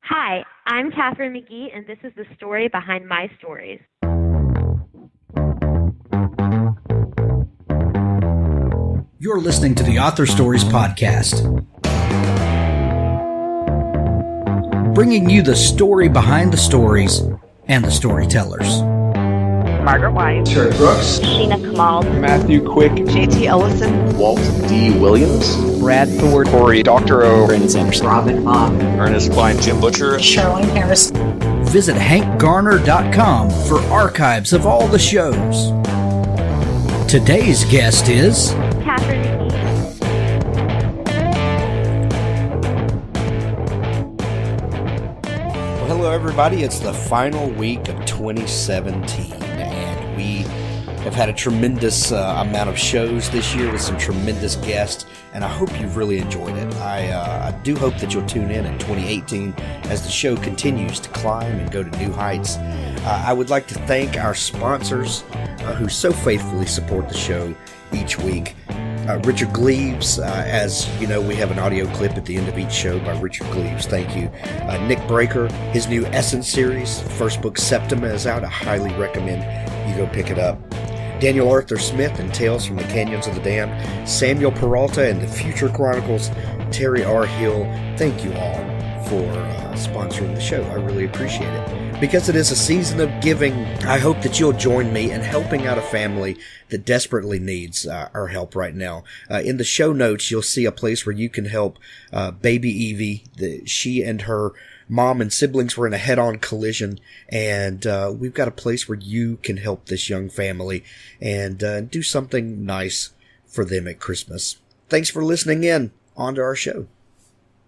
Hi, I'm Katharine McGee, and this is the story behind my stories. You're listening to the Author Stories Podcast, bringing you the story behind the stories and the storytellers. Margaret White, Terry Brooks, Sheena Kamal, Matthew Quick, J.T. Ellison, Walt D. Williams, Brad Thor, Corey Doctorow, Brandon Sanderson, Robin Hobb, Ernest Klein, Jim Butcher, Charlene Harris. Visit hankgarner.com for archives of all the shows. Today's guest is Katharine McGee. Well, hello everybody. It's the final week of 2017, and we have had a tremendous amount of shows this year with some tremendous guests, and I hope you've really enjoyed it. I do hope that you'll tune in 2018 as the show continues to climb and go to new heights. I would like to thank our sponsors who so faithfully support the show each week. Richard Gleaves, as you know, we have an audio clip at the end of each show by Richard Gleaves. Thank you. Nick Breaker, his new Essence series, first book Septima is out. I highly recommend you go pick it up. Daniel Arthur Smith and Tales from the Canyons of the Damned, Samuel Peralta and the Future Chronicles, Terry R. Hill. Thank you all for sponsoring the show. I really appreciate it. Because it is a season of giving, I hope that you'll join me in helping out a family that desperately needs our help right now. In the show notes, you'll see a place where you can help baby Evie. She and her mom and siblings were in a head-on collision, and we've got a place where you can help this young family and do something nice for them at Christmas. Thanks for listening in. On to our show.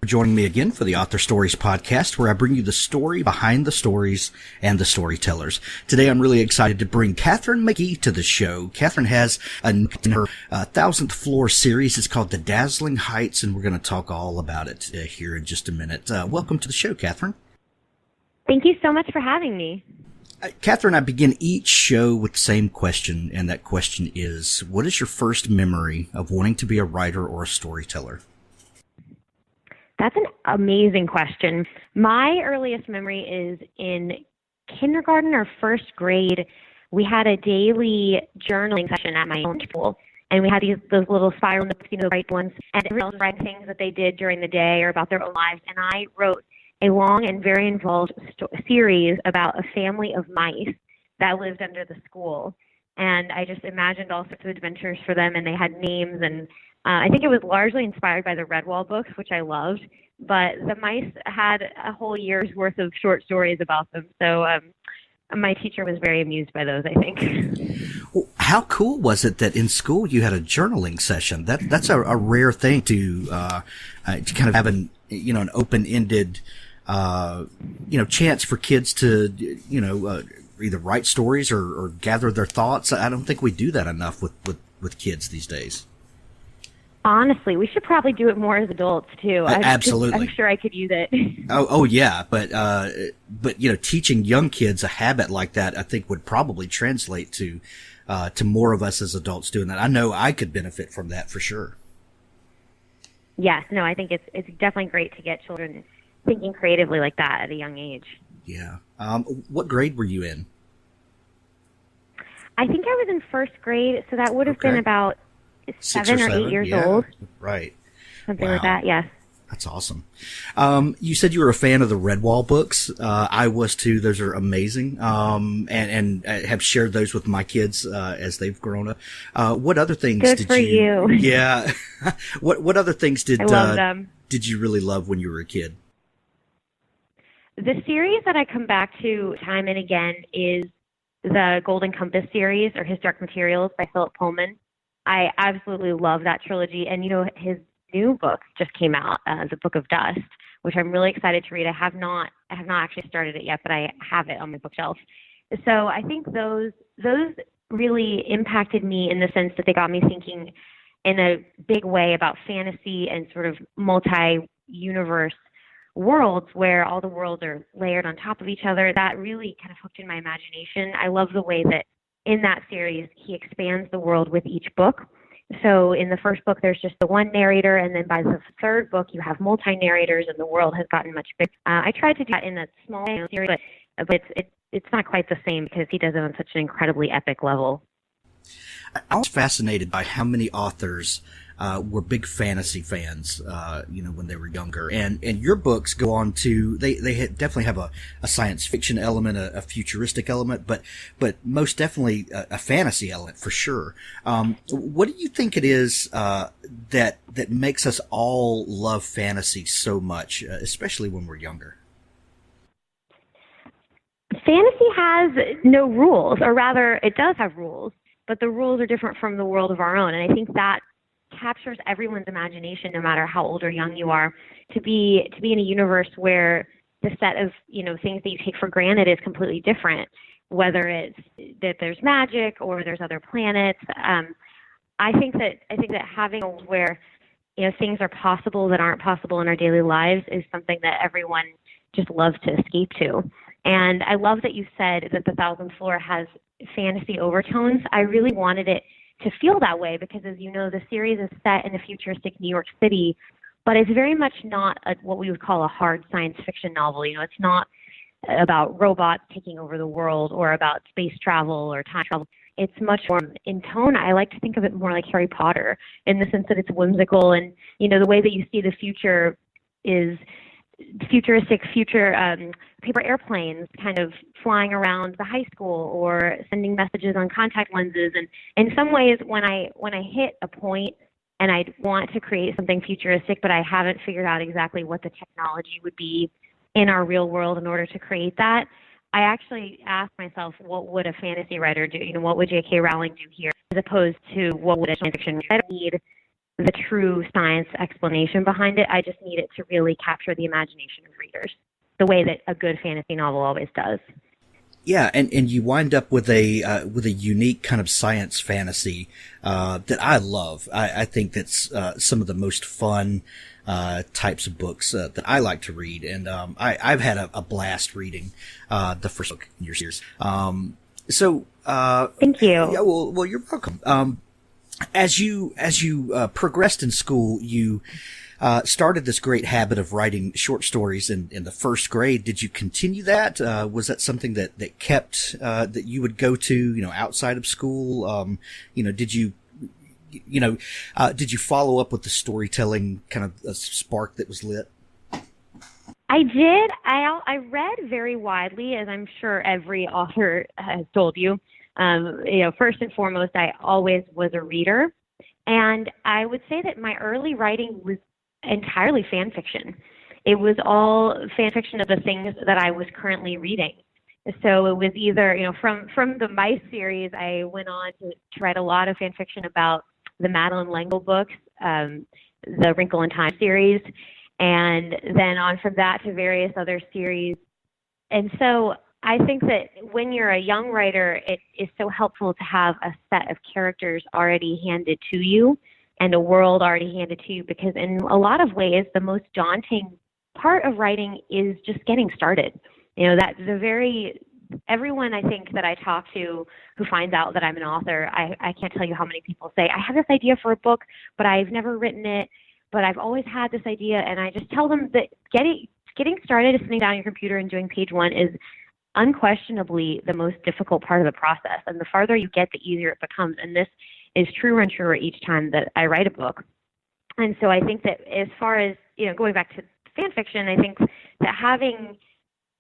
Joining me again for the Author Stories Podcast, where I bring you the story behind the stories and the storytellers. Today I'm really excited to bring Katharine McGee to the show. Katharine has in her Thousandth Floor series. It's called The Dazzling Heights, and we're going to talk all about it here in just a minute. Welcome to the show, Katharine. Thank you so much for having me. Katharine, I begin each show with the same question, and that question is, what is your first memory of wanting to be a writer or a storyteller? That's an amazing question. My earliest memory is in kindergarten or first grade. We had a daily journaling session at my own school, and we had those little spiral notes, the bright ones, and everyone else writing things that they did during the day or about their own lives. And I wrote a long and very involved series about a family of mice that lived under the school. And I just imagined all sorts of adventures for them, and they had names, and I think it was largely inspired by the Redwall books, which I loved, but the mice had a whole year's worth of short stories about them. So my teacher was very amused by those, I think. Well, how cool was it that in school you had a journaling session? That's a rare thing to kind of have an open-ended chance for kids to either write stories or gather their thoughts. I don't think we do that enough with kids these days. Honestly, we should probably do it more as adults too. Absolutely, I'm sure I could use it. Oh yeah, but teaching young kids a habit like that, I think would probably translate to more of us as adults doing that. I know I could benefit from that for sure. Yes, no, I think it's definitely great to get children thinking creatively like that at a young age. Yeah. What grade were you in? I think I was in first grade, so that would have been about 7 or 8 years old. Right. Something like that, yes. That's awesome. You said you were a fan of the Redwall books. I was too. Those are amazing. And I have shared those with my kids, as they've grown up. What other things Good for you. Yeah. What other things I love them. Did you really love when you were a kid? The series that I come back to time and again is the Golden Compass series, or His Dark Materials by Philip Pullman. I absolutely love that trilogy. And, his new book just came out, The Book of Dust, which I'm really excited to read. I have not actually started it yet, but I have it on my bookshelf. So I think those really impacted me in the sense that they got me thinking in a big way about fantasy and sort of multi-universe worlds where all the worlds are layered on top of each other. That really kind of hooked in my imagination. I love the way that in that series he expands the world with each book. So in the first book, there's just the one narrator, and then by the third book, you have multi-narrators, and the world has gotten much bigger. I tried to do that in a small series, but it's not quite the same because he does it on such an incredibly epic level. I was fascinated by how many authors were big fantasy fans, when they were younger. And your books go on to, they definitely have a science fiction element, a futuristic element, but most definitely a fantasy element for sure. What do you think it is that makes us all love fantasy so much, especially when we're younger? Fantasy has no rules, or rather, it does have rules, but the rules are different from the world of our own. And I think that captures everyone's imagination, no matter how old or young you are, to be in a universe where the set of things that you take for granted is completely different. Whether it's that there's magic or there's other planets, I think that having a world where things are possible that aren't possible in our daily lives is something that everyone just loves to escape to. And I love that you said that the Thousandth Floor has fantasy overtones. I really wanted it to feel that way because, as you know, the series is set in a futuristic New York City, but it's very much not what we would call a hard science fiction novel. It's not about robots taking over the world or about space travel or time travel. It's much more in tone. I like to think of it more like Harry Potter in the sense that it's whimsical, and the way that you see the future is futuristic paper airplanes kind of flying around the high school or sending messages on contact lenses. And in some ways, when I hit a point and I want to create something futuristic, but I haven't figured out exactly what the technology would be in our real world in order to create that, I actually ask myself, what would a fantasy writer do? What would J.K. Rowling do here, as opposed to what would a science fiction writer? I don't need the true science explanation behind it. I just need it to really capture the imagination of readers, the way that a good fantasy novel always does. Yeah, and you wind up with a unique kind of science fantasy that I love. I think that's some of the most fun types of books that I like to read, and I've had a blast reading the first book in your series. Thank you. Yeah, well, you're welcome. As you progressed in school, you started this great habit of writing short stories in the first grade. Did you continue that? Was that something that kept that you would go to outside of school? Did you follow up with the storytelling kind of a spark that was lit? I did. I read very widely, as I'm sure every author has told you. First and foremost, I always was a reader, and I would say that my early writing was entirely fan fiction. It was all fan fiction of the things that I was currently reading. So it was either, from the Mice series, I went on to write a lot of fan fiction about the Madeleine L'Engle books, the Wrinkle in Time series, and then on from that to various other series. And so I think that when you're a young writer, it is so helpful to have a set of characters already handed to you and a world already handed to you, because in a lot of ways, the most daunting part of writing is just getting started. Everyone I think that I talk to who finds out that I'm an author, I can't tell you how many people say, I have this idea for a book, but I've never written it, but I've always had this idea. And I just tell them that getting started, sitting down on your computer and doing page one is unquestionably the most difficult part of the process. And the farther you get, the easier it becomes. And this is truer and truer each time that I write a book. And so I think that as far as, going back to fan fiction, I think that having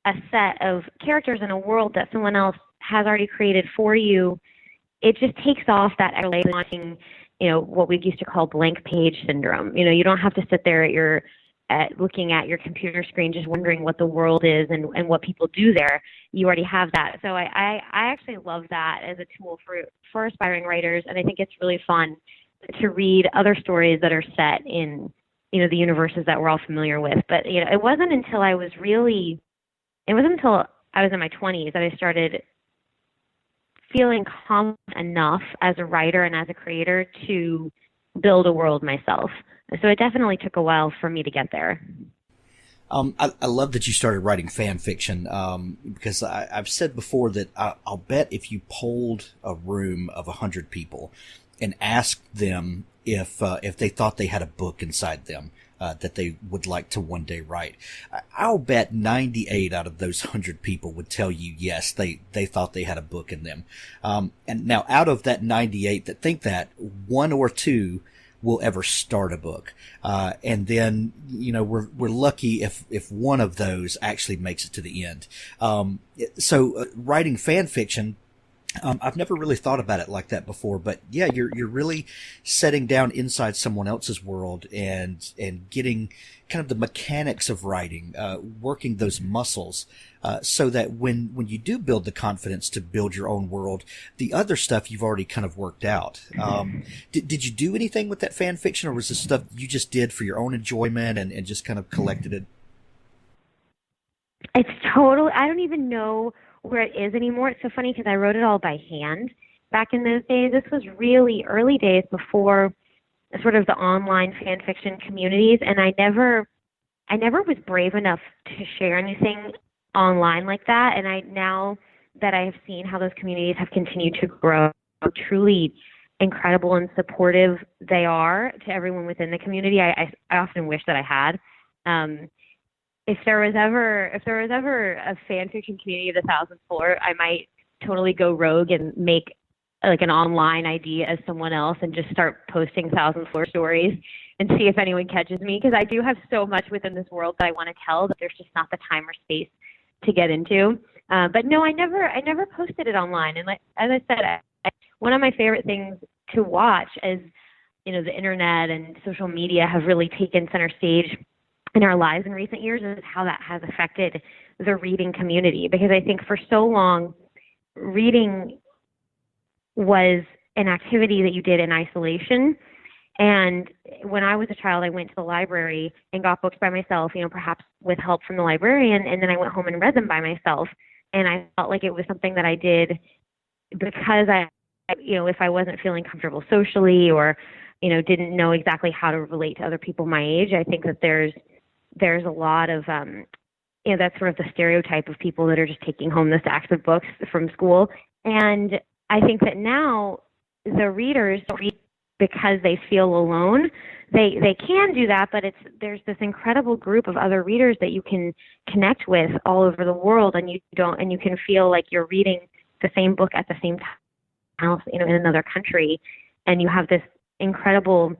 a set of characters in a world that someone else has already created for you, it just takes off that extra layer, what we used to call blank page syndrome. You don't have to sit there looking at your computer screen just wondering what the world is and what people do there. You already have that. So I actually love that as a tool for aspiring writers, and I think it's really fun to read other stories that are set in the universes that we're all familiar with. But it wasn't until I was in my 20s that I started feeling confident enough as a writer and as a creator to build a world myself. So it definitely took a while for me to get there. I love that you started writing fan fiction, because I've said before that I'll bet if you polled a room of 100 people asked them if they thought they had a book inside them that they would like to one day write, I'll bet 98 out of those 100 people would tell you yes, they thought they had a book in them. And now out of that 98 that think that, one or two will ever start a book. And then, we're lucky if one of those actually makes it to the end. So writing fan fiction, I've never really thought about it like that before, but yeah, you're really setting down inside someone else's world and getting kind of the mechanics of writing, working those muscles, so that when you do build the confidence to build your own world, the other stuff you've already kind of worked out. Did you do anything with that fan fiction, or was this stuff you just did for your own enjoyment and just kind of collected it? It's totally, I don't even know where it is anymore. It's so funny because I wrote it all by hand back in those days. This was really early days before sort of the online fan fiction communities, and I never was brave enough to share anything online like that. And now that I have seen how those communities have continued to grow, how truly incredible and supportive they are to everyone within the community, I often wish that I had. If there was ever a fan fiction community of the Thousandth Floor, I might totally go rogue and make like an online ID as someone else and just start posting Thousandth Floor stories and see if anyone catches me, because I do have so much within this world that I want to tell that there's just not the time or space to get into. But no, I never posted it online. And as I said, one of my favorite things to watch as the internet and social media have really taken center stage in our lives in recent years is how that has affected the reading community. Because I think for so long, reading was an activity that you did in isolation. And when I was a child, I went to the library and got books by myself, perhaps with help from the librarian, and then I went home and read them by myself. And I felt like it was something that I did because if I wasn't feeling comfortable socially or, didn't know exactly how to relate to other people my age, I think that there's a lot of, that's sort of the stereotype of people that are just taking home the stacks of books from school. And I think that now the readers don't read because they feel alone. They can do that, but there's this incredible group of other readers that you can connect with all over the world, and you can feel like you're reading the same book at the same time, in another country, and you have this incredible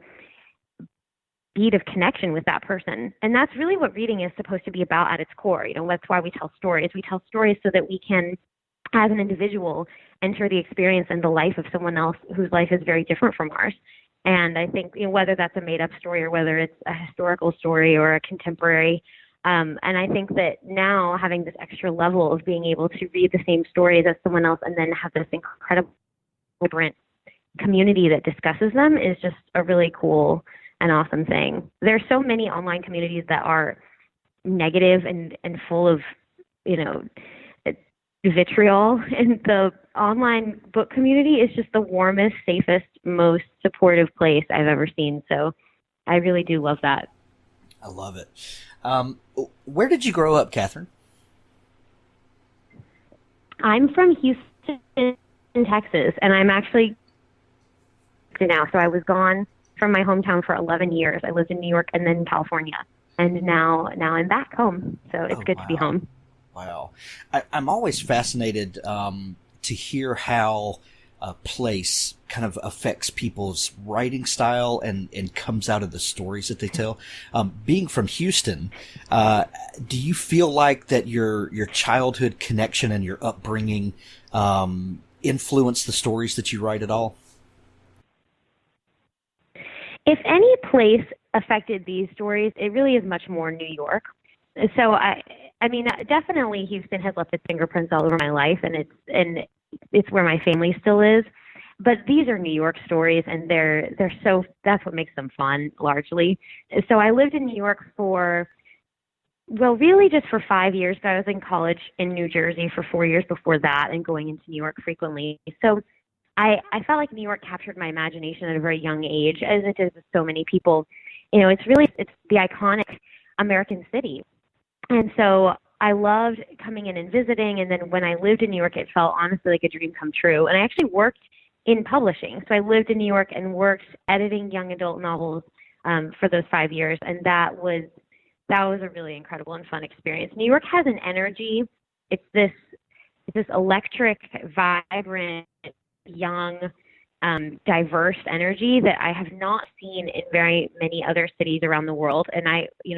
beat of connection with that person. And that's really what reading is supposed to be about at its core. That's why we tell stories. We tell stories so that we can, as an individual, enter the experience and the life of someone else whose life is very different from ours. And I think whether that's a made-up story or whether it's a historical story or a contemporary, and I think that now having this extra level of being able to read the same stories as someone else and then have this incredible, vibrant community that discusses them is just a really cool an awesome thing. There's so many online communities that are negative and full of, vitriol, and the online book community is just the warmest, safest, most supportive place I've ever seen. So I really do love that. I love it. Where did you grow up, Katharine? I'm from Houston, Texas, and I'm actually now. So I was gone from my hometown for 11 years. I lived in New York and then California, and now I'm back home. So it's good to be home. Wow. I'm always fascinated to hear how a place kind of affects people's writing style and comes out of the stories that they tell. Being from Houston, do you feel like that your childhood connection and your upbringing influence the stories that you write at all? If any place affected these stories, it really is much more New York. So I mean, definitely Houston has left its fingerprints all over my life, and it's where my family still is. But these are New York stories, and that's what makes them fun, largely. So I lived in New York really just for 5 years. So I was in college in New Jersey for 4 years before that, and going into New York frequently. So I felt like New York captured my imagination at a very young age, as it does with so many people. It's the iconic American city. And so I loved coming in and visiting. And then when I lived in New York, it felt honestly like a dream come true. And I actually worked in publishing. So I lived in New York and worked editing young adult novels for those 5 years, and that was a really incredible and fun experience. New York has an energy. It's this electric, vibrant, young, diverse energy that I have not seen in very many other cities around the world. And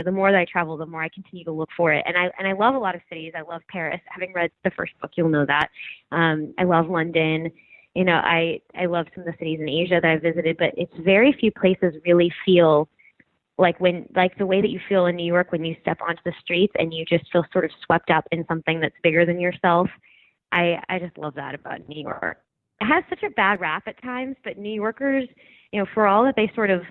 the more that I travel, the more I continue to look for it. And I love a lot of cities. I love Paris. Having read the first book, you'll know that. I love London. I love some of the cities in Asia that I visited, but it's very few places really feel like the way that you feel in New York when you step onto the streets and you just feel sort of swept up in something that's bigger than yourself. I just love that about New York. It has such a bad rap at times, but New Yorkers, for all that they sort of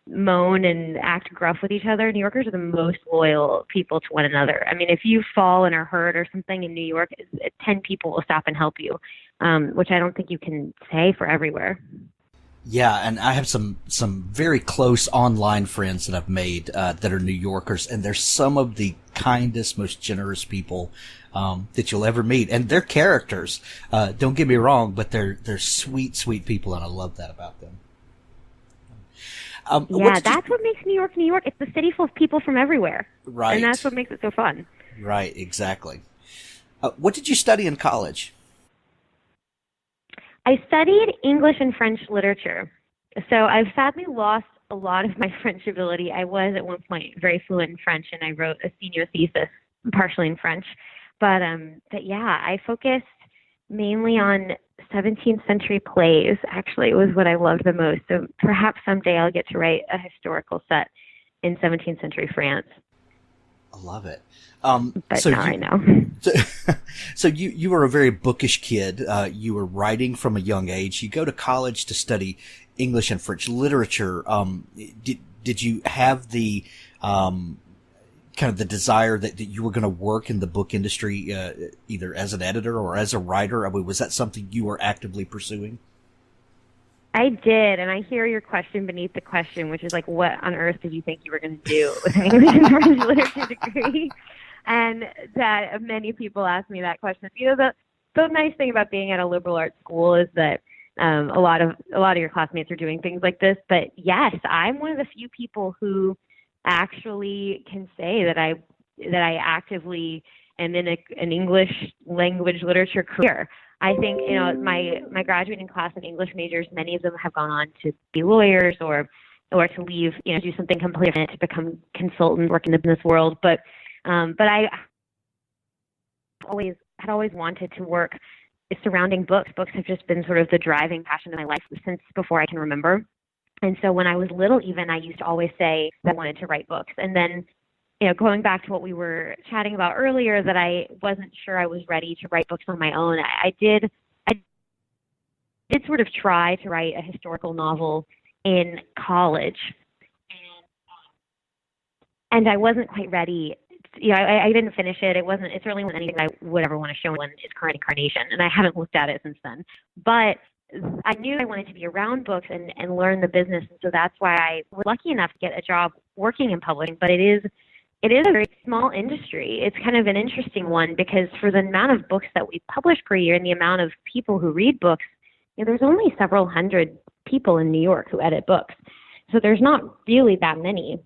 moan and act gruff with each other, New Yorkers are the most loyal people to one another. I mean, if you fall and are hurt or something in New York, 10 people will stop and help you, which I don't think you can say for everywhere. Yeah, and I have some very close online friends that I've made that are New Yorkers, and they're some of the kindest, most generous people that you'll ever meet. And they're characters. Don't get me wrong, but they're sweet, sweet people, and I love that about them. That's what makes New York New York. It's the city full of people from everywhere. Right. And that's what makes it so fun. Right, exactly. What did you study in college? I studied English and French literature. So I've sadly lost a lot of my French ability. I was at one point very fluent in French, and I wrote a senior thesis partially in French. But yeah, I focused mainly on 17th century plays. Actually, it was what I loved the most. So perhaps someday I'll get to write a historical set in 17th century France. I love it. But so not right now. So you were a very bookish kid. You were writing from a young age. You go to college to study English and French literature. Did you have the kind of the desire that you were going to work in the book industry, either as an editor or as a writer? I mean, was that something you were actively pursuing? I did, and I hear your question beneath the question, which is like, what on earth did you think you were going to do with an English and French literature degree? And that many people ask me that question. The nice thing about being at a liberal arts school is that a lot of your classmates are doing things like this. But yes, I'm one of the few people who actually can say that I actively am in an English language literature career. I think, my graduating class in English majors, many of them have gone on to be lawyers or to leave, do something completely different, to become consultants, work in the business world. But I had always wanted to work surrounding books. Books have just been sort of the driving passion of my life since before I can remember. And so when I was little, even, I used to always say that I wanted to write books. And then, going back to what we were chatting about earlier, that I wasn't sure I was ready to write books on my own. I did sort of try to write a historical novel in college, and I wasn't quite ready. I didn't finish it. It certainly wasn't anything I would ever want to show in its current incarnation, and I haven't looked at it since then. But I knew I wanted to be around books and learn the business, and so that's why I was lucky enough to get a job working in publishing. But it is a very small industry. It's kind of an interesting one because for the amount of books that we publish per year and the amount of people who read books, there's only several hundred people in New York who edit books. So there's not really that many.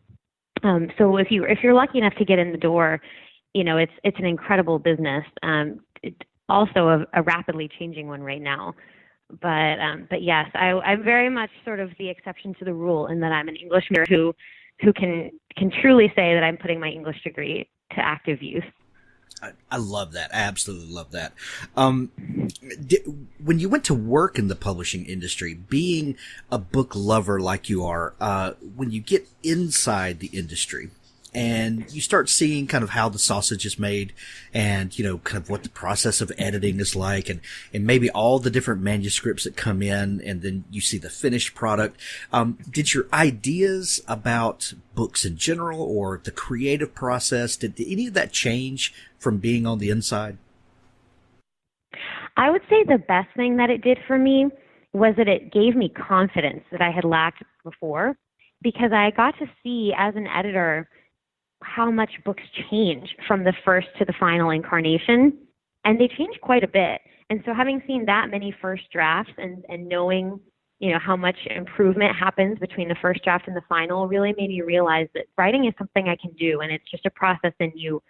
So if you're lucky enough to get in the door, it's an incredible business. It's also a rapidly changing one right now. But yes, I'm very much sort of the exception to the rule in that I'm an English major who can truly say that I'm putting my English degree to active use. I love that. I absolutely love that. When you went to work in the publishing industry, being a book lover like you are, when you get inside the industry and you start seeing kind of how the sausage is made and, kind of what the process of editing is like and maybe all the different manuscripts that come in and then you see the finished product. Did your ideas about books in general or the creative process, did any of that change from being on the inside? I would say the best thing that it did for me was that it gave me confidence that I had lacked before, because I got to see as an editor how much books change from the first to the final incarnation, and they change quite a bit. And so having seen that many first drafts and knowing, how much improvement happens between the first draft and the final really made me realize that writing is something I can do, and it's just a process, and you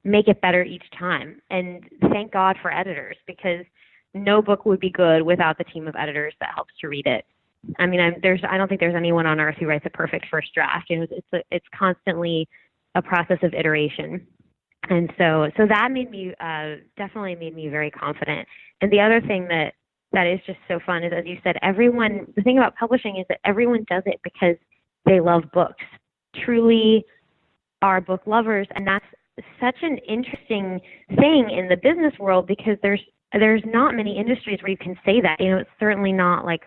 make it better each time. And thank God for editors, because no book would be good without the team of editors that helps to read it. I mean, I don't think there's anyone on earth who writes a perfect first draft. It's constantly a process of iteration. And so that definitely made me very confident. And the other thing that is just so fun is, as you said, the thing about publishing is that everyone does it because they love books, truly are book lovers. And that's such an interesting thing in the business world, because there's not many industries where you can say that. It's certainly not like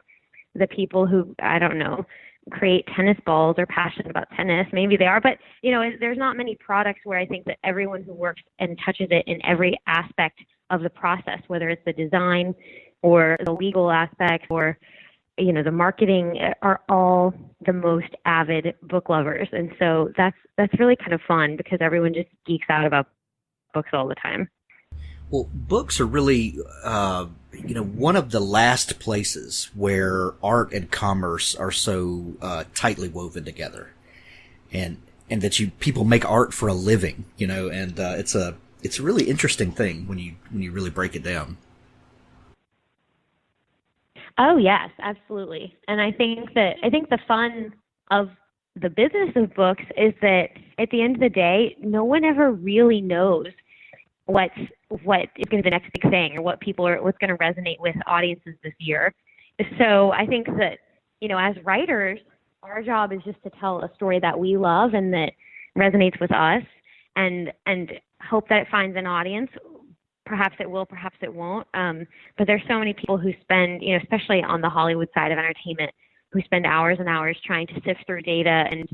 the people who, I don't know, create tennis balls are passionate about tennis. Maybe they are, but there's not many products where I think that everyone who works and touches it in every aspect of the process, whether it's the design or the legal aspect or the marketing, are all the most avid book lovers. And so that's really kind of fun, because everyone just geeks out about books all the time. Well, books are really, one of the last places where art and commerce are so tightly woven together, and that people make art for a living, and it's a really interesting thing when you really break it down. Oh yes, absolutely. And I think the fun of the business of books is that at the end of the day, no one ever really knows what is going to be the next big thing, or what's going to resonate with audiences this year. So I think that, as writers, our job is just to tell a story that we love and that resonates with us, and hope that it finds an audience. Perhaps it will, perhaps it won't. But there's so many people who spend, especially on the Hollywood side of entertainment, who spend hours and hours trying to sift through data and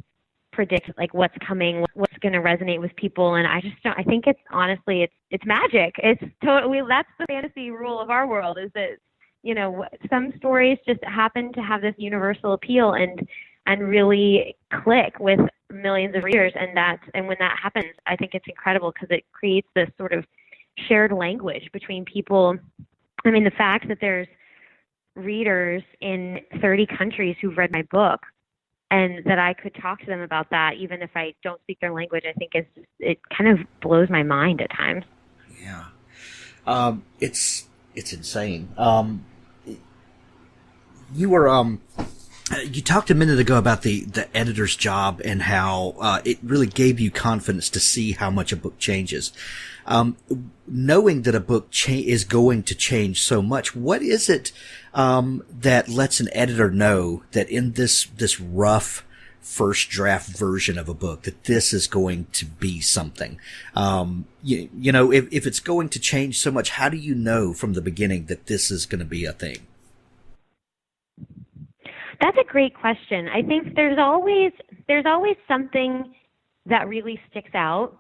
predict like what's coming, what's going to resonate with people. And I think it's honestly, it's magic. It's totally, that's the fantasy rule of our world, is that, some stories just happen to have this universal appeal and really click with millions of readers. And when that happens, I think it's incredible, because it creates this sort of shared language between people. I mean, the fact that there's readers in 30 countries who've read my book, and that I could talk to them about that, even if I don't speak their language, I think it kind of blows my mind at times. Yeah. It's insane. You talked a minute ago about the editor's job and how it really gave you confidence to see how much a book changes. Knowing that a book is going to change so much, what is it that lets an editor know that in this rough first draft version of a book, that this is going to be something? If it's going to change so much, how do you know from the beginning that this is going to be a thing? That's a great question. I think there's always something that really sticks out,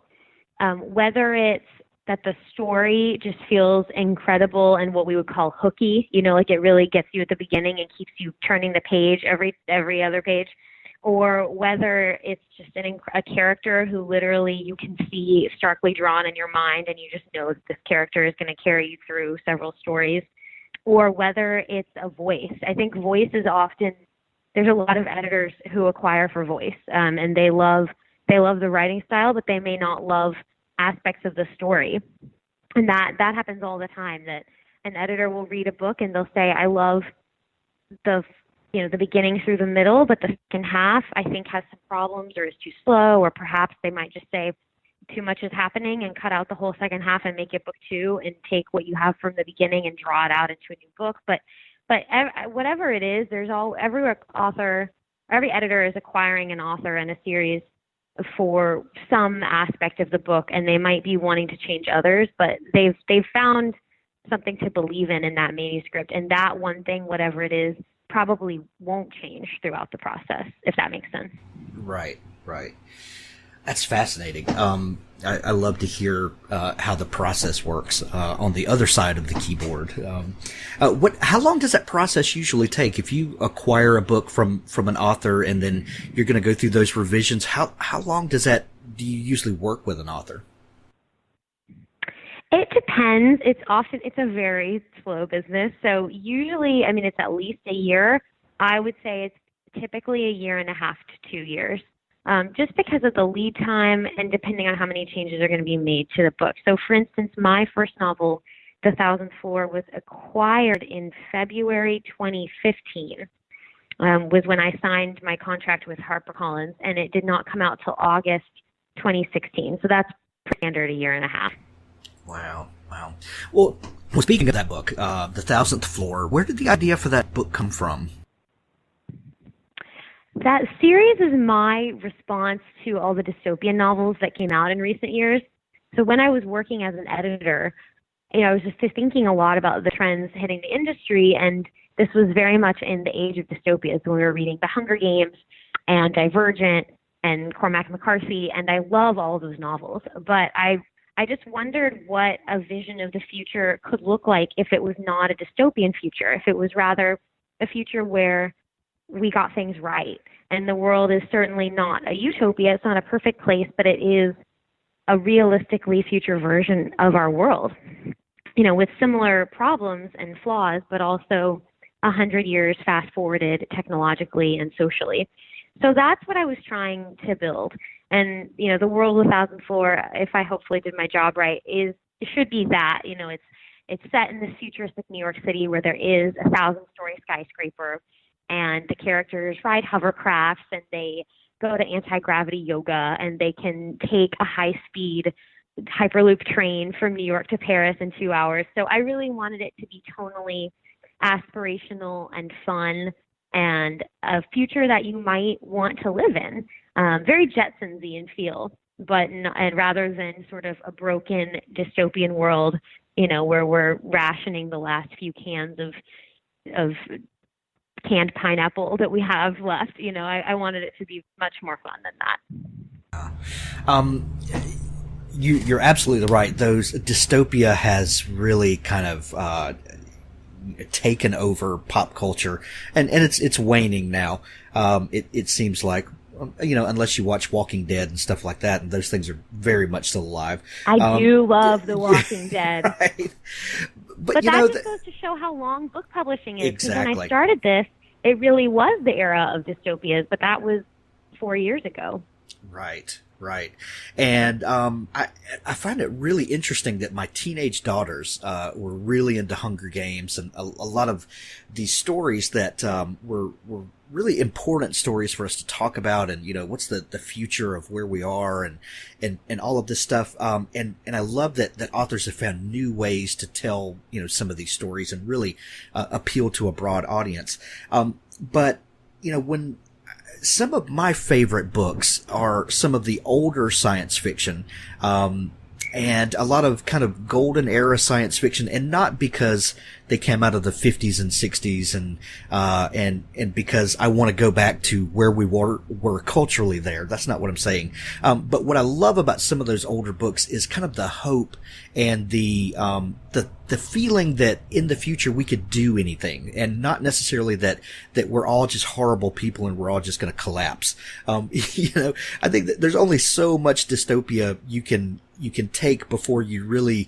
whether it's that the story just feels incredible and what we would call hooky, like it really gets you at the beginning and keeps you turning the page every other page, or whether it's just a character who literally you can see starkly drawn in your mind, and you just know that this character is going to carry you through several stories, or whether it's a voice. I think voice is often, there's a lot of editors who acquire for voice, and they love the writing style, but they may not love aspects of the story. And that happens all the time, that an editor will read a book and they'll say, I love the beginning through the middle, but the second half I think has some problems or is too slow, or perhaps they might just say too much is happening and cut out the whole second half and make it book two and take what you have from the beginning and draw it out into a new book. But whatever it is, every editor is acquiring an author and a series for some aspect of the book, and they might be wanting to change others, but they've found something to believe in that manuscript, and that one thing, whatever it is, probably won't change throughout the process, if that makes sense. Right. That's fascinating. I love to hear how the process works on the other side of the keyboard. How long does that process usually take? If you acquire a book from an author and then you're going to go through those revisions, how long do you usually work with an author? It depends. It's a very slow business. So usually, I mean, it's at least a year. I would say it's typically a year and a half to 2 years, just because of the lead time and depending on how many changes are going to be made to the book. So for instance, my first novel, The Thousandth Floor, was acquired in February 2015, was when I signed my contract with HarperCollins, and it did not come out till August 2016. So that's standard a year and a half. Wow. Well, speaking of that book, The Thousandth Floor, where did the idea for that book come from? That series is my response to all the dystopian novels that came out in recent years. So when I was working as an editor, I was just thinking a lot about the trends hitting the industry, and this was very much in the age of dystopias when we were reading The Hunger Games and Divergent and Cormac McCarthy, and I love all of those novels. But I just wondered what a vision of the future could look like if it was not a dystopian future, if it was rather a future where we got things right. And the world is certainly not a utopia. It's not a perfect place, but it is a realistically future version of our world, with similar problems and flaws, but also 100 years fast forwarded technologically and socially. So that's what I was trying to build. And, the world of the Thousandth Floor, if I hopefully did my job right, it should be that. It's set in this futuristic New York City where there is a 1,000-story skyscraper, and the characters ride hovercrafts, and they go to anti-gravity yoga, and they can take a high-speed Hyperloop train from New York to Paris in 2 hours. So I really wanted it to be tonally aspirational and fun, and a future that you might want to live in. Very Jetsons-y in feel, and rather than sort of a broken dystopian world, where we're rationing the last few cans of canned pineapple that we have left. I wanted it to be much more fun than that. You're absolutely right. Dystopia has really kind of taken over pop culture, and it's waning now. It seems like, unless you watch Walking Dead and stuff like that, and those things are very much still alive. I do love The Walking Dead. Right. But that just goes to show how long book publishing is. Because Exactly. when I started this, it really was the era of dystopias, but that was 4 years ago. Right. And I find it really interesting that my teenage daughters were really into Hunger Games, and a lot of these stories that were really important stories for us to talk about, and what's the future of where we are, and all of this stuff. And I love that authors have found new ways to tell some of these stories and really appeal to a broad audience. But when some of my favorite books are some of the older science fiction, and a lot of kind of golden era science fiction, and not because they came out of the 50s and 60s and because I want to go back to where we were culturally there. That's not what I'm saying. But what I love about some of those older books is kind of the hope and the feeling that in the future we could do anything, and not necessarily that we're all just horrible people and we're all just going to collapse. I think that there's only so much dystopia you can take before you really,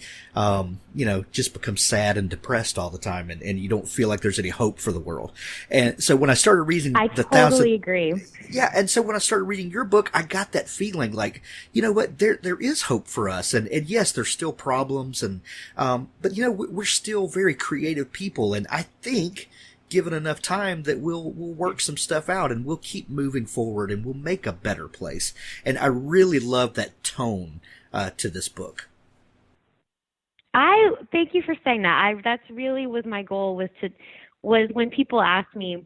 just become sad and depressed all the time, and you don't feel like there's any hope for the world. And so when I started reading I totally agree. Yeah, and so when I started reading your book, I got that feeling like, what, there is hope for us, and yes, there's still problems, and but we're still very creative people, and I think, given enough time, that we'll work some stuff out, and we'll keep moving forward, and we'll make a better place. And I really love that tone to this book. I thank you for saying that. That's really was my goal, was when people ask me,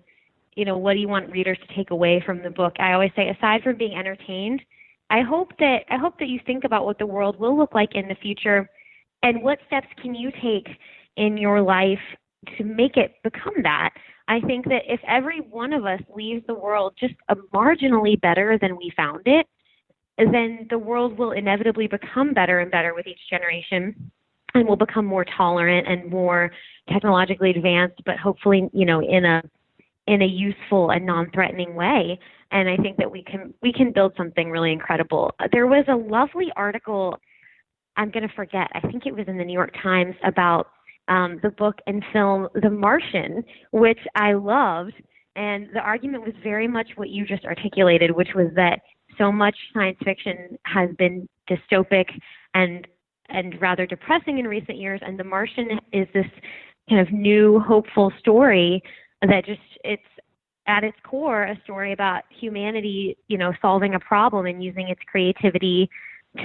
what do you want readers to take away from the book? I always say, aside from being entertained, I hope that you think about what the world will look like in the future, and what steps can you take in your life to make it become that. I think that if every one of us leaves the world just marginally better than we found it, then the world will inevitably become better and better with each generation, and will become more tolerant and more technologically advanced, but hopefully, in a useful and non-threatening way. And I think that we can build something really incredible. There was a lovely article I'm going to forget, I think it was in the New York Times about the book and film The Martian, which I loved. And the argument was very much what you just articulated, which was that so much science fiction has been dystopic and rather depressing in recent years. And The Martian is this kind of new, hopeful story that it's at its core a story about humanity, solving a problem and using its creativity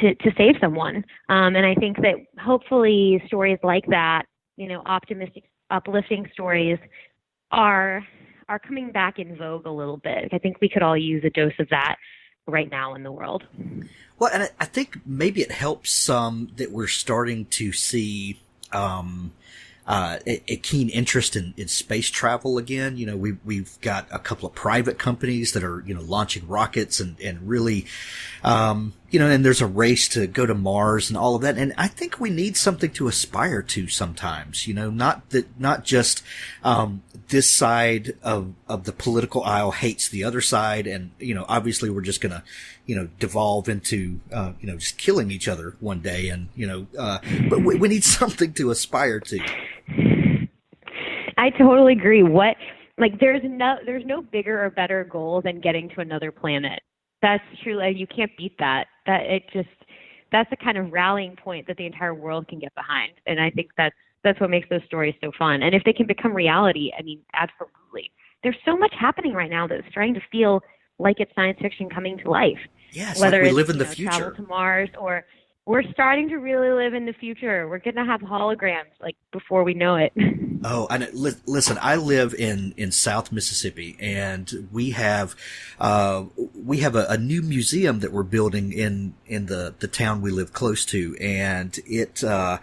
to save someone. And I think that hopefully stories like that, optimistic, uplifting stories are coming back in vogue a little bit. I think we could all use a dose of that right now in the world. Well, and I think maybe it helps that we're starting to see a keen interest in space travel again. We've got a couple of private companies that are, launching rockets and really, and there's a race to go to Mars and all of that. And I think we need something to aspire to sometimes, not just, this side of the political aisle hates the other side. And, obviously we're just going to, devolve into, just killing each other one day. And, but we need something to aspire to. I totally agree. There's no bigger or better goal than getting to another planet. That's true. You can't beat that. That's the kind of rallying point that the entire world can get behind. And I think that's what makes those stories so fun. And if they can become reality, absolutely. There's so much happening right now that's starting to feel like it's science fiction coming to life. Yes, whether like we it's, live in the future. Travel to Mars, or we're starting to really live in the future. We're going to have holograms before we know it. Oh, and listen, I live in South Mississippi, and we have a new museum that we're building in the town we live close to, and it's a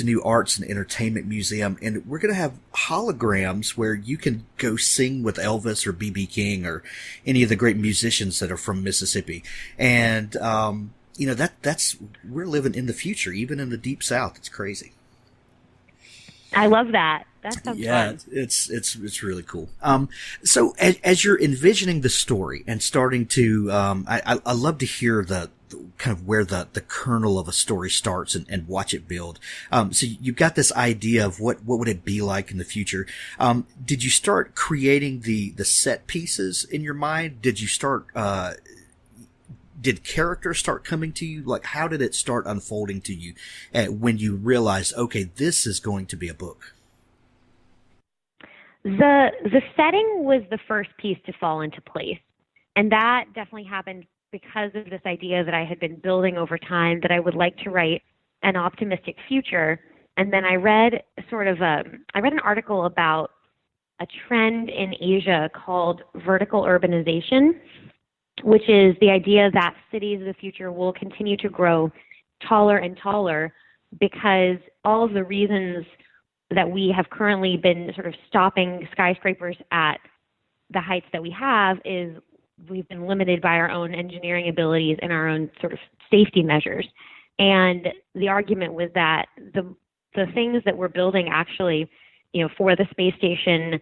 new arts and entertainment museum, and we're going to have holograms where you can go sing with Elvis or B.B. King or any of the great musicians that are from Mississippi, and that's we're living in the future, even in the deep South. It's crazy. I love that. That sounds fun. It's really cool. So as you're envisioning the story and starting to, I love to hear the kind of where the kernel of a story starts and watch it build. So you've got this idea of what would it be like in the future. Did you start creating the set pieces in your mind? Did you start, did characters start coming to you? Like, how did it start unfolding to you when you realized, okay, this is going to be a book? The setting was the first piece to fall into place. And that definitely happened because of this idea that I had been building over time, that I would like to write an optimistic future. And then I read an article about a trend in Asia called vertical urbanization, which is the idea that cities of the future will continue to grow taller and taller because all of the reasons that we have currently been sort of stopping skyscrapers at the heights that we have is we've been limited by our own engineering abilities and our own sort of safety measures. And the argument was that the things that we're building actually, for the space station,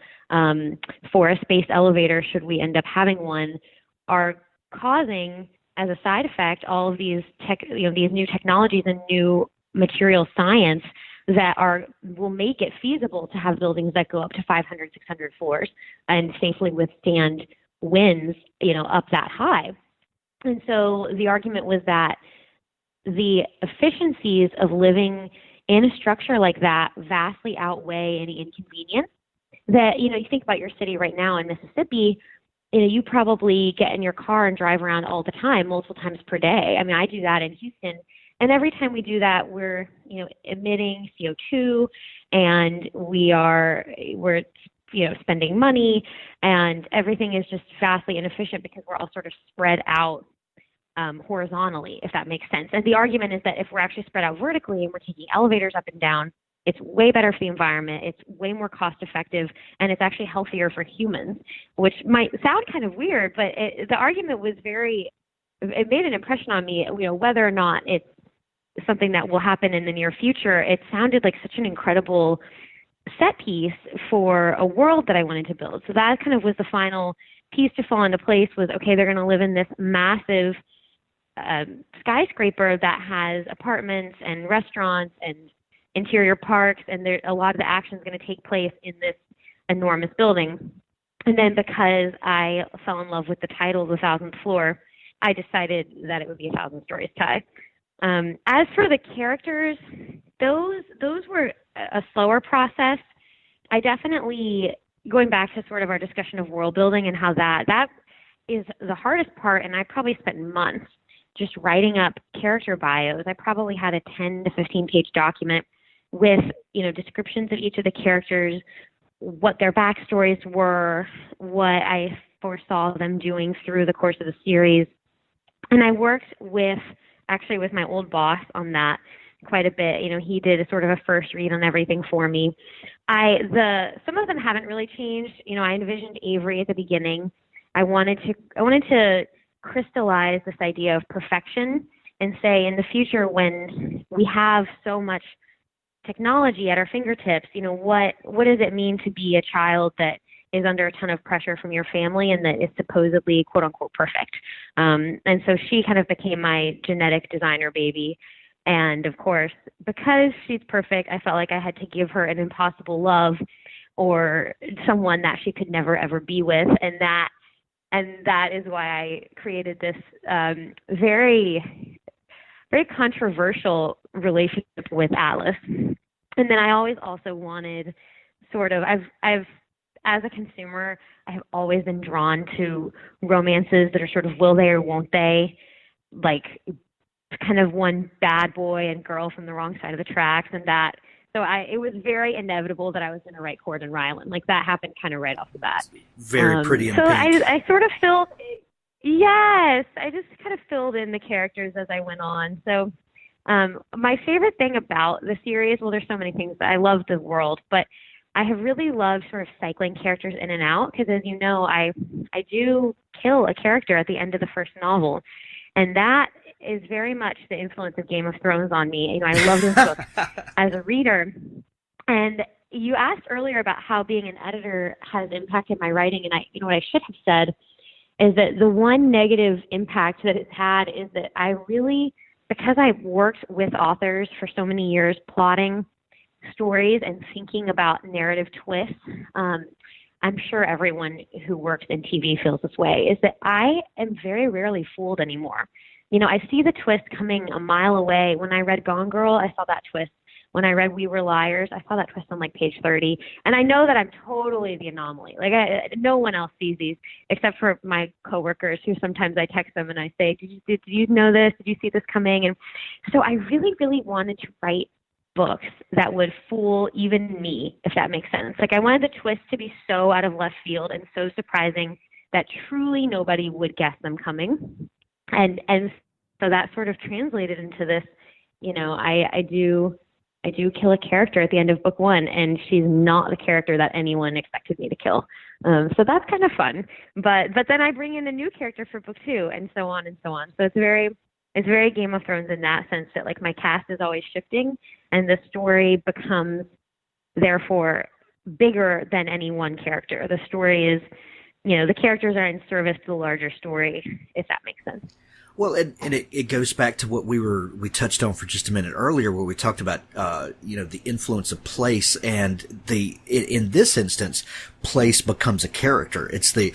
for a space elevator, should we end up having one, are causing, as a side effect, all of these these new technologies and new material science that will make it feasible to have buildings that go up to 500, 600 floors and safely withstand winds, up that high. And so the argument was that the efficiencies of living in a structure like that vastly outweigh any inconvenience. That, you think about your city right now in Mississippi, you probably get in your car and drive around all the time, multiple times per day. I do that in Houston. And every time we do that, we're, emitting CO2, and we're spending money, and everything is just vastly inefficient because we're all sort of spread out horizontally, if that makes sense. And the argument is that if we're actually spread out vertically and we're taking elevators up and down, it's way better for the environment, it's way more cost effective, and it's actually healthier for humans, which might sound kind of weird, but the argument was it made an impression on me, whether or not it's something that will happen in the near future. It sounded like such an incredible set piece for a world that I wanted to build. So that kind of was the final piece to fall into place was, okay, they're going to live in this massive skyscraper that has apartments and restaurants and interior parks, and a lot of the action is going to take place in this enormous building. And then because I fell in love with the title, The Thousandth Floor, I decided that it would be 1,000 Stories Tie. As for the characters, those were a slower process. I definitely, going back to sort of our discussion of world building and how that is the hardest part, and I probably spent months just writing up character bios. I probably had a 10 to 15 page document with, descriptions of each of the characters, what their backstories were, what I foresaw them doing through the course of the series. And I worked with my old boss on that quite a bit. He did a sort of a first read on everything for me. Some of them haven't really changed. I envisioned Avery at the beginning. I wanted to crystallize this idea of perfection and say, in the future, when we have so much technology at our fingertips, what does it mean to be a child that is under a ton of pressure from your family and that is supposedly quote unquote perfect? And so she kind of became my genetic designer baby. And of course, because she's perfect, I felt like I had to give her an impossible love or someone that she could never ever be with. And that is why I created this very, very controversial relationship with Alice. And then I always also wanted I've as a consumer, I have always been drawn to romances that are sort of will they or won't they, like kind of one bad boy and girl from the wrong side of the tracks, and that. So it was very inevitable that I was going to write Cord and Rylan. Like that happened kind of right off the bat. Very pretty and so pink. I sort of filled. Yes, I just kind of filled in the characters as I went on. So my favorite thing about the series, well, there's so many things. I love the world, but I have really loved sort of cycling characters in and out because, as you know, I do kill a character at the end of the first novel, and that is very much the influence of Game of Thrones on me. I love this book as a reader. And you asked earlier about how being an editor has impacted my writing, and what I should have said is that the one negative impact that it's had is that I really, because I've worked with authors for so many years plotting stories and thinking about narrative twists, I'm sure everyone who works in TV feels this way, is that I am very rarely fooled anymore. I see the twist coming a mile away. When I read Gone Girl, I saw that twist. When I read We Were Liars, I saw that twist on like page 30. And I know that I'm totally the anomaly. Like no one else sees these except for my coworkers, who sometimes I text them and I say, did you know this? Did you see this coming? And so I really, really wanted to write books that would fool even me, if that makes sense. Like I wanted the twist to be so out of left field and so surprising that truly nobody would guess them coming. And so that sort of translated into this, I do kill a character at the end of book one, and she's not the character that anyone expected me to kill. So that's kind of fun. But then I bring in a new character for book two, and so on and so on. So it's very Game of Thrones in that sense, that like my cast is always shifting, and the story becomes therefore bigger than any one character. The story is, the characters are in service to the larger story, if that makes sense. Well, and it goes back to what we touched on for just a minute earlier, where we talked about, the influence of place, and in this instance, place becomes a character. It's the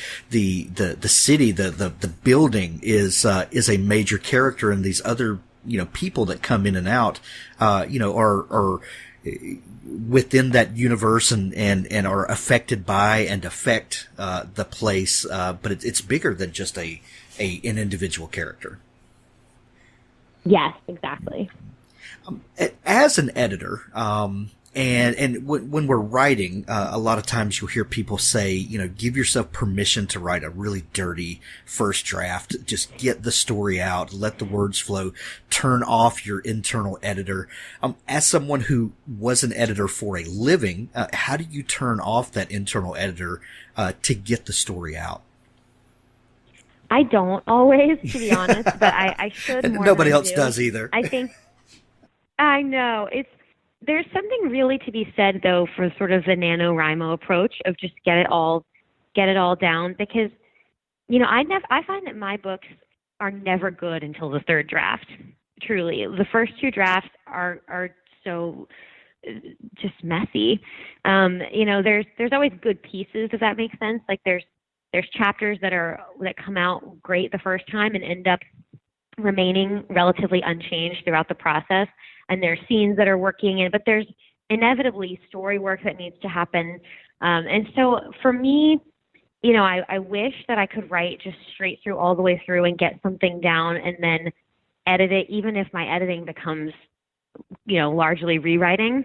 city, the building is a major character, and these other, people that come in and out, are within that universe and are affected by and affect, the place. But it's bigger than just an individual character. Yes, exactly. As an editor, and when we're writing, a lot of times you'll hear people say, give yourself permission to write a really dirty first draft. Just get the story out, let the words flow, turn off your internal editor. As someone who was an editor for a living, how do you turn off that internal editor to get the story out? I don't always, to be honest, but I should more. Nobody else does either. I know. There's something really to be said, though, for sort of the NaNoWriMo approach of just get it all down, because, I find that my books are never good until the third draft. Truly, the first two drafts are so just messy. There's always good pieces, if that makes sense. Like there's chapters that come out great the first time and end up remaining relatively unchanged throughout the process. And there's scenes that are working in, but there's inevitably story work that needs to happen. And so for me, I wish that I could write just straight through all the way through and get something down and then edit it, even if my editing becomes, largely rewriting.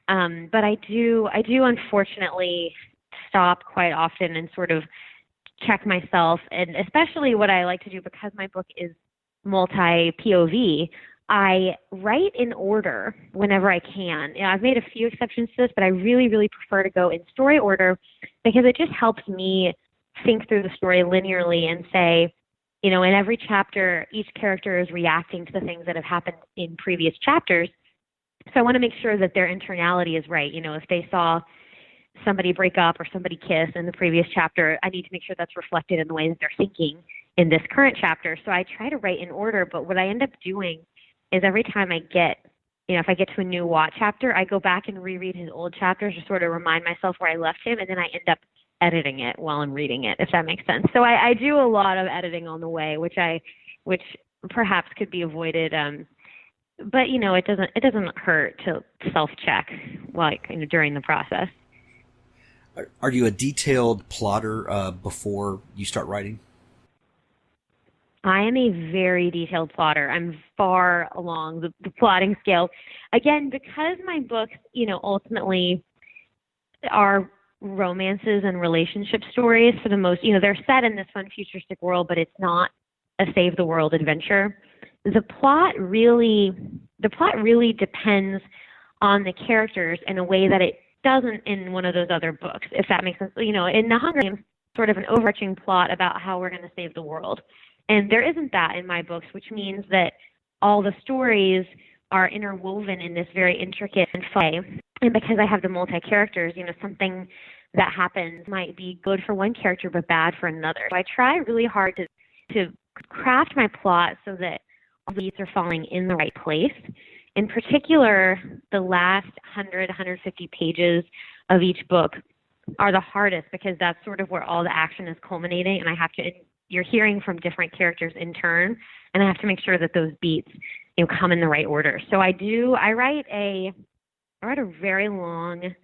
But I do unfortunately stop quite often and sort of check myself. And especially what I like to do, because my book is multi-POV, I write in order whenever I can. I've made a few exceptions to this, but I really, really prefer to go in story order because it just helps me think through the story linearly and say, in every chapter, each character is reacting to the things that have happened in previous chapters. So I want to make sure that their internality is right. If they saw somebody break up or somebody kiss in the previous chapter, I need to make sure that's reflected in the way that they're thinking in this current chapter. So I try to write in order, but what I end up doing is every time I get, if I get to a new Watt chapter, I go back and reread his old chapters to sort of remind myself where I left him, and then I end up editing it while I'm reading it, if that makes sense. So I do a lot of editing on the way, which perhaps could be avoided. But it doesn't hurt to self-check during the process. Are you a detailed plotter before you start writing? I am a very detailed plotter. I'm far along the plotting scale. Again, because my books, ultimately are romances and relationship stories for the most, they're set in this fun futuristic world, but it's not a save the world adventure. The plot really depends on the characters in a way that it doesn't in one of those other books, if that makes sense. In The Hunger Games, sort of an overarching plot about how we're going to save the world. And there isn't that in my books, which means that all the stories are interwoven in this very intricate and fun way. And because I have the multi-characters, something that happens might be good for one character but bad for another. So I try really hard to craft my plot so that all the beats are falling in the right place. In particular, the last 100, 150 pages of each book are the hardest because that's sort of where all the action is culminating, and you're hearing from different characters in turn, and I have to make sure that those beats, come in the right order. So I write a very long,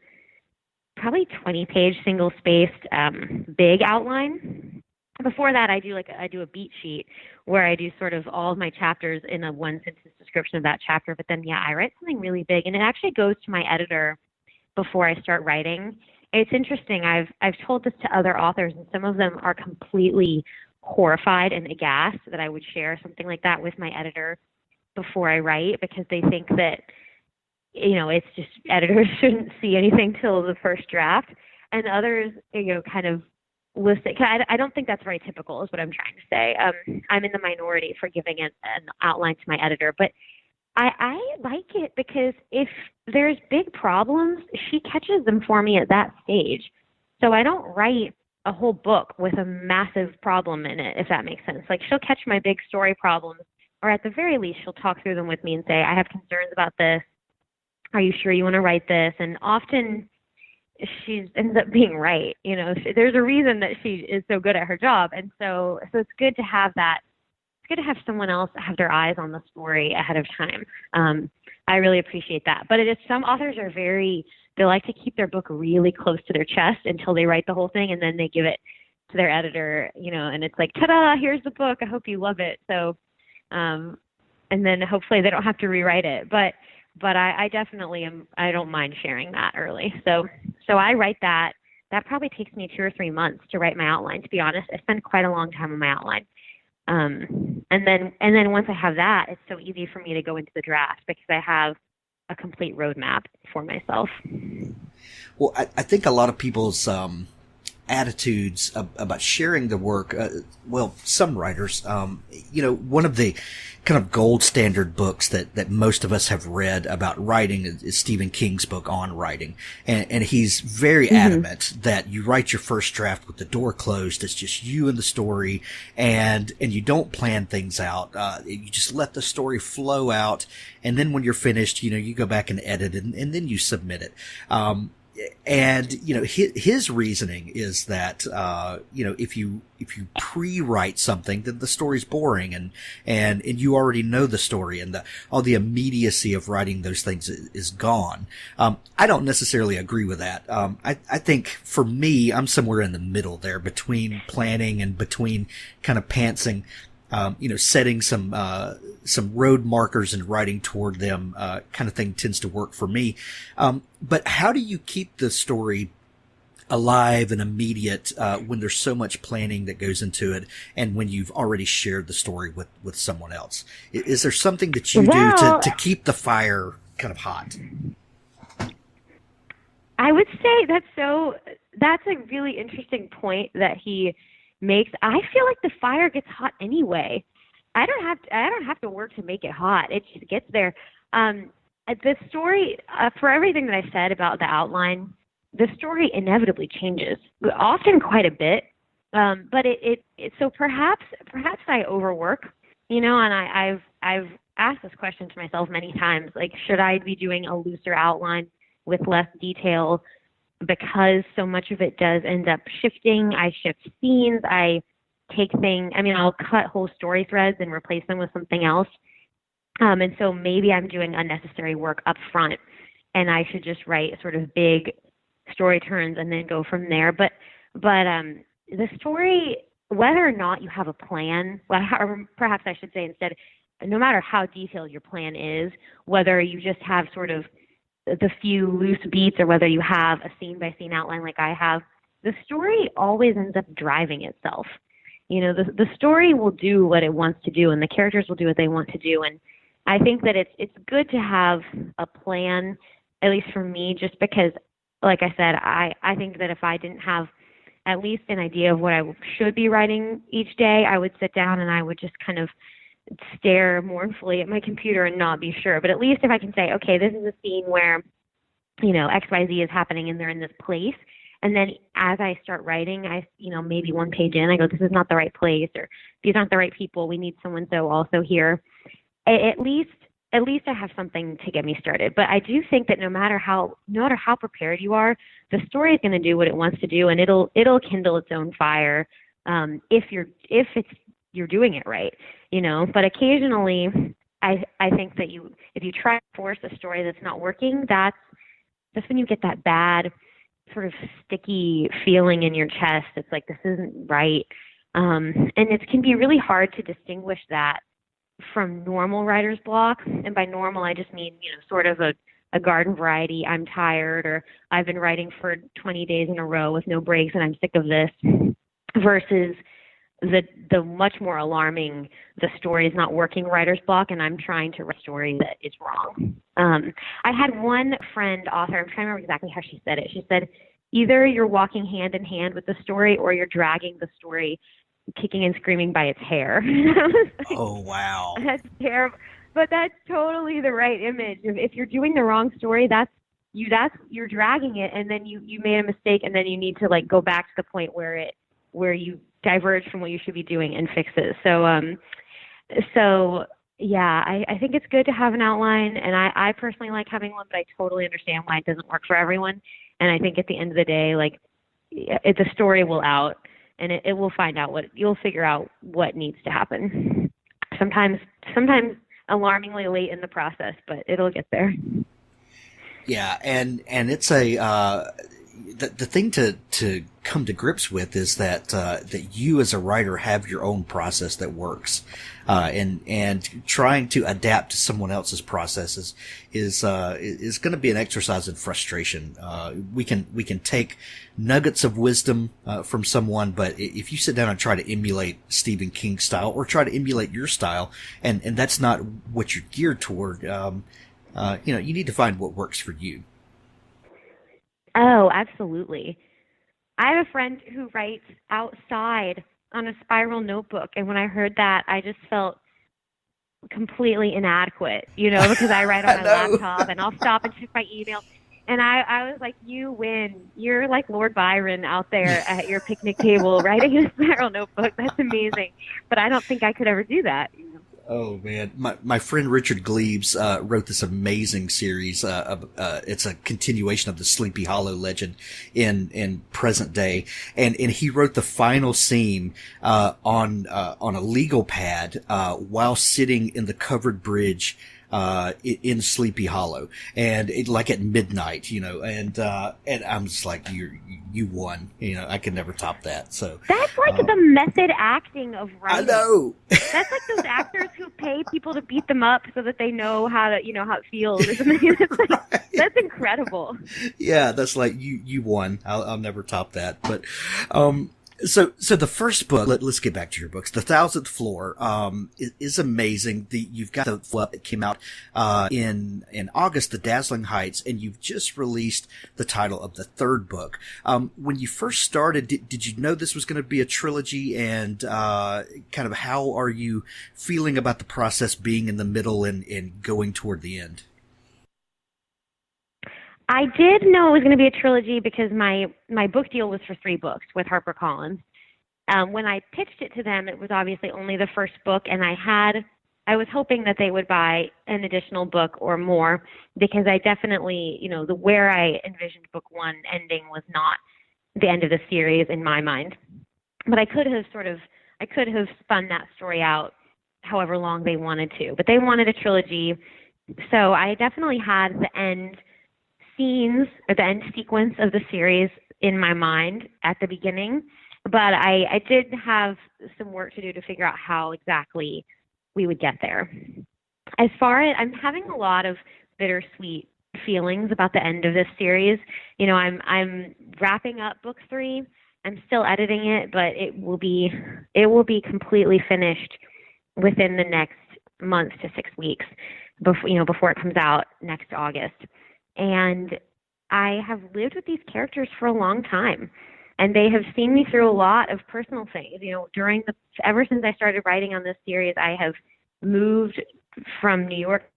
probably 20-page single-spaced big outline. Before that, I do a beat sheet where I do sort of all of my chapters in a one-sentence description of that chapter. But then, I write something really big, and it actually goes to my editor before I start writing. It's interesting. I've told this to other authors, and some of them are completely horrified and aghast that I would share something like that with my editor before I write, because they think that, it's just editors shouldn't see anything till the first draft. And others, kind of listen. I don't think that's very typical is what I'm trying to say. I'm in the minority for giving an outline to my editor, but I like it because if there's big problems, she catches them for me at that stage. So I don't write a whole book with a massive problem in it, if that makes sense. Like, she'll catch my big story problems, or at the very least, she'll talk through them with me and say, I have concerns about this. Are you sure you want to write this? And often she ends up being right. There's a reason that she is so good at her job. And so it's good to have that. It's good to have someone else have their eyes on the story ahead of time. I really appreciate that. But some authors are they like to keep their book really close to their chest until they write the whole thing, and then they give it to their editor, and it's like, ta-da, here's the book. I hope you love it. So, and then hopefully they don't have to rewrite it. But I definitely I don't mind sharing that early. So I write that. That probably takes me 2 or 3 months to write my outline, to be honest. I spend quite a long time on my outline. And then once I have that, it's so easy for me to go into the draft because I have a complete roadmap for myself. Well, I think a lot of people's attitudes about sharing the work. Well, some writers, one of the kind of gold standard books that most of us have read about writing is Stephen King's book on writing. And he's very adamant that you write your first draft with the door closed. It's just you and the story, and you don't plan things out. You just let the story flow out. And then when you're finished, you go back and edit it, and then you submit it. And his reasoning is that if you pre-write something, then the story's boring, and you already know the story, and all the immediacy of writing those things is gone. I don't necessarily agree with that. I think for me, I'm somewhere in the middle there between planning and between kind of pantsing. Setting some road markers and writing toward them, kind of thing tends to work for me. But how do you keep the story alive and immediate, when there's so much planning that goes into it and when you've already shared the story with someone else? Is there something that you do to keep the fire kind of hot? I would say that's a really interesting point that he makes. I feel like the fire gets hot anyway. I don't have to work to make it hot. It just gets there. The story, for everything that I said about the outline, the story inevitably changes, often quite a bit. But so perhaps I overwork, and I've asked this question to myself many times, like, should I be doing a looser outline with less detail? Because so much of it does end up shifting. I shift scenes. I take things. I'll cut whole story threads and replace them with something else. And so maybe I'm doing unnecessary work up front, and I should just write sort of big story turns and then go from there. But the story, whether or not you have a plan, or perhaps I should say instead, no matter how detailed your plan is, whether you just have sort of the few loose beats or whether you have a scene-by-scene outline like I have, the story always ends up driving itself. The story will do what it wants to do, and the characters will do what they want to do. And I think that it's good to have a plan, at least for me, just because, like I said, I think that if I didn't have at least an idea of what I should be writing each day, I would sit down and I would just kind of stare mournfully at my computer and not be sure. But at least if I can say, okay, this is a scene where, XYZ is happening and they're in this place. And then as I start writing, maybe one page in, I go, this is not the right place, or these aren't the right people. We need so-and-so also here. At least I have something to get me started. But I do think that no matter how prepared you are, the story is going to do what it wants to do, and it'll kindle its own fire, if you're doing it right, But occasionally, I think that if you try to force a story that's not working, that's when you get that bad sort of sticky feeling in your chest. It's like, this isn't right, and it can be really hard to distinguish that from normal writer's block. And by normal, I just mean sort of a garden variety, I'm tired, or I've been writing for 20 days in a row with no breaks and I'm sick of this, versus the much more alarming, the story is not working writer's block, and I'm trying to write a story that is wrong. I had one friend author, I'm trying to remember exactly how she said it. She said, either you're walking hand in hand with the story or you're dragging the story kicking and screaming by its hair. Oh, wow. That's terrible. But that's totally the right image. If you're doing the wrong story, you're dragging it, and then you made a mistake, and then you need to go back to the point where you diverge from what you should be doing and fix it. So yeah, I think it's good to have an outline, and I personally like having one, but I totally understand why it doesn't work for everyone. And I think at the end of the day, the story will out, and it will you'll figure out what needs to happen. Sometimes alarmingly late in the process, but it'll get there. Yeah, and it's the thing to come to grips with is that you as a writer have your own process that works, and trying to adapt to someone else's processes is going to be an exercise in frustration. We can take nuggets of wisdom from someone, but if you sit down and try to emulate Stephen King's style or try to emulate your style, and that's not what you're geared toward, you need to find what works for you. Oh, absolutely. I have a friend who writes outside on a spiral notebook, and when I heard that, I just felt completely inadequate, because I write on my laptop, and I'll stop and check my email. And I was like, you win. You're like Lord Byron out there at your picnic table writing in a spiral notebook. That's amazing. But I don't think I could ever do that. Oh, man. My friend Richard Gleaves wrote this amazing series. It's a continuation of the Sleepy Hollow legend in present day. And he wrote the final scene on a legal pad while sitting in the covered bridge in Sleepy Hollow, and like at midnight, and I'm just like, you won, I could never top that. So that's like the method acting of writing. I know. That's like those actors who pay people to beat them up so that they know how to, how it feels. That's incredible. Yeah, that's like you won. I'll never top that. But So the first book, let's get back to your books. The Thousandth Floor, is amazing. You've got the flip that came out, in August, The Dazzling Heights, and you've just released the title of the third book. When you first started, did you know this was going to be a trilogy, and, kind of how are you feeling about the process being in the middle and going toward the end? I did know it was going to be a trilogy because my book deal was for 3 books with HarperCollins. When I pitched it to them, it was obviously only the first book, and I was hoping that they would buy an additional book or more, because I definitely, where I envisioned book 1 ending was not the end of the series in my mind. But I could have spun that story out however long they wanted to. But they wanted a trilogy, so I definitely had the end scenes or the end sequence of the series in my mind at the beginning, but I did have some work to do to figure out how exactly we would get there. As far as I'm having a lot of bittersweet feelings about the end of this series. I'm wrapping up book 3. I'm still editing it, but it will be completely finished within the next month to 6 weeks before it comes out next August. And I have lived with these characters for a long time, and they have seen me through a lot of personal things. Ever since I started writing on this series, I have moved from New York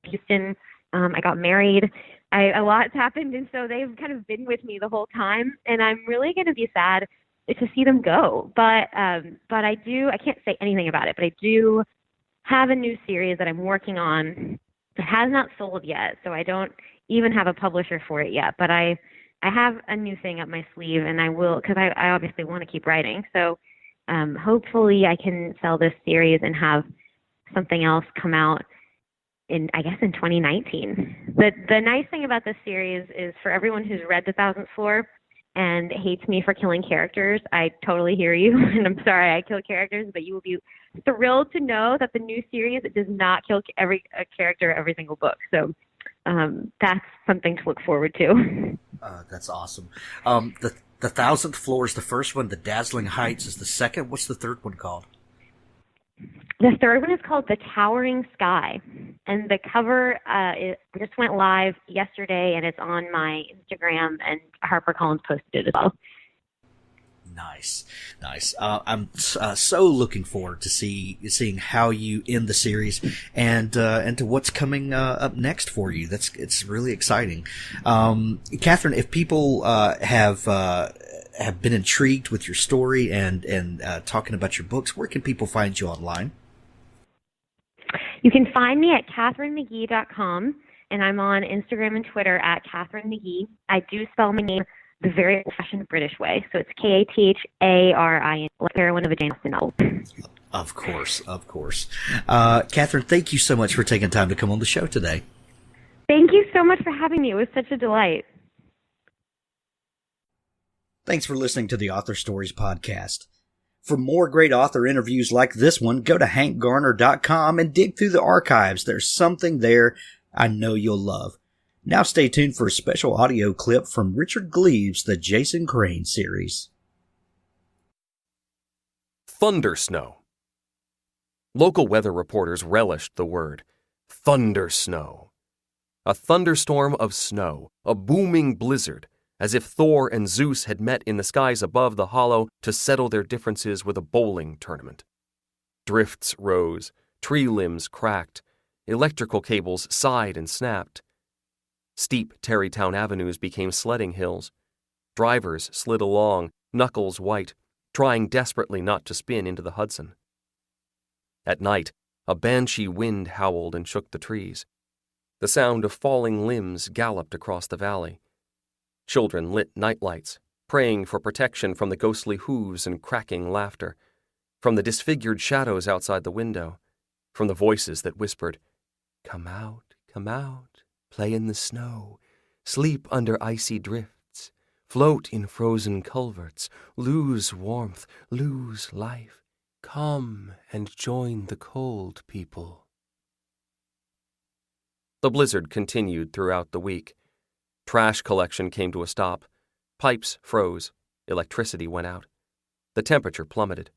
to Houston. I got married. A lot's happened, and so they've kind of been with me the whole time, and I'm really going to be sad to see them go. But I can't say anything about it, but I do have a new series that I'm working on. It has not sold yet, so I don't even have a publisher for it yet, but I have a new thing up my sleeve, and I will, because I obviously want to keep writing. So hopefully I can sell this series and have something else come out in 2019. The nice thing about this series is, for everyone who's read The Thousandth Floor and hates me for killing characters, I totally hear you, and I'm sorry I kill characters, but you will be thrilled to know that the new series does not kill a character every single book. So that's something to look forward to. That's awesome. The Thousandth Floor is the first one. The Dazzling Heights is the second. What's the third one called? The third one is called The Towering Sky, and the cover just went live yesterday, and it's on my Instagram, and HarperCollins posted it as well. Nice. I'm so looking forward to seeing how you end the series and to what's coming up next for you. It's really exciting. Katharine, if people have been intrigued with your story and talking about your books, where can people find you online? You can find me at KatharineMcGee.com, and I'm on Instagram and Twitter at Katharine McGee. I do spell my name the very old-fashioned British way, so it's Katharin, like heroine of a Jane Austen novel. Of course. Katharine, thank you so much for taking time to come on the show today. Thank you so much for having me. It was such a delight. Thanks for listening to the Author Stories podcast. For more great author interviews like this one, go to hankgarner.com and dig through the archives. There's something there I know you'll love. Now stay tuned for a special audio clip from Richard Gleaves' The Jason Crane series. Thunder snow. Local weather reporters relished the word thunder snow. A thunderstorm of snow, a booming blizzard, as if Thor and Zeus had met in the skies above the hollow to settle their differences with a bowling tournament. Drifts rose, tree limbs cracked, electrical cables sighed and snapped. Steep Tarrytown avenues became sledding hills. Drivers slid along, knuckles white, trying desperately not to spin into the Hudson. At night, a banshee wind howled and shook the trees. The sound of falling limbs galloped across the valley. Children lit nightlights, praying for protection from the ghostly hooves and cracking laughter, from the disfigured shadows outside the window, from the voices that whispered, come out, play in the snow, sleep under icy drifts, float in frozen culverts, lose warmth, lose life. Come and join the cold people. The blizzard continued throughout the week. Trash collection came to a stop. Pipes froze. Electricity went out. The temperature plummeted.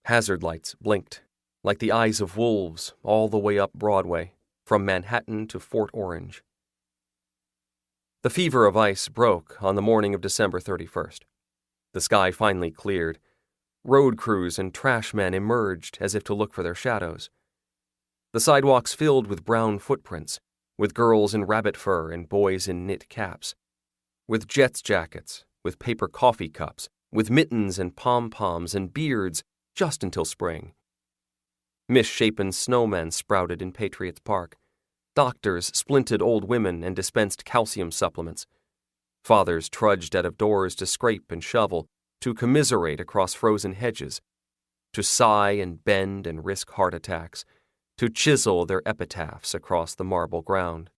Hazard lights blinked, like the eyes of wolves, all the way up Broadway, from Manhattan to Fort Orange. The fever of ice broke on the morning of December 31st. The sky finally cleared. Road crews and trash men emerged as if to look for their shadows. The sidewalks filled with brown footprints, with girls in rabbit fur and boys in knit caps, with Jets jackets, with paper coffee cups, with mittens and pom-poms and beards just until spring. Misshapen snowmen sprouted in Patriots Park. Doctors splinted old women and dispensed calcium supplements. Fathers trudged out of doors to scrape and shovel, to commiserate across frozen hedges, to sigh and bend and risk heart attacks, to chisel their epitaphs across the marble ground.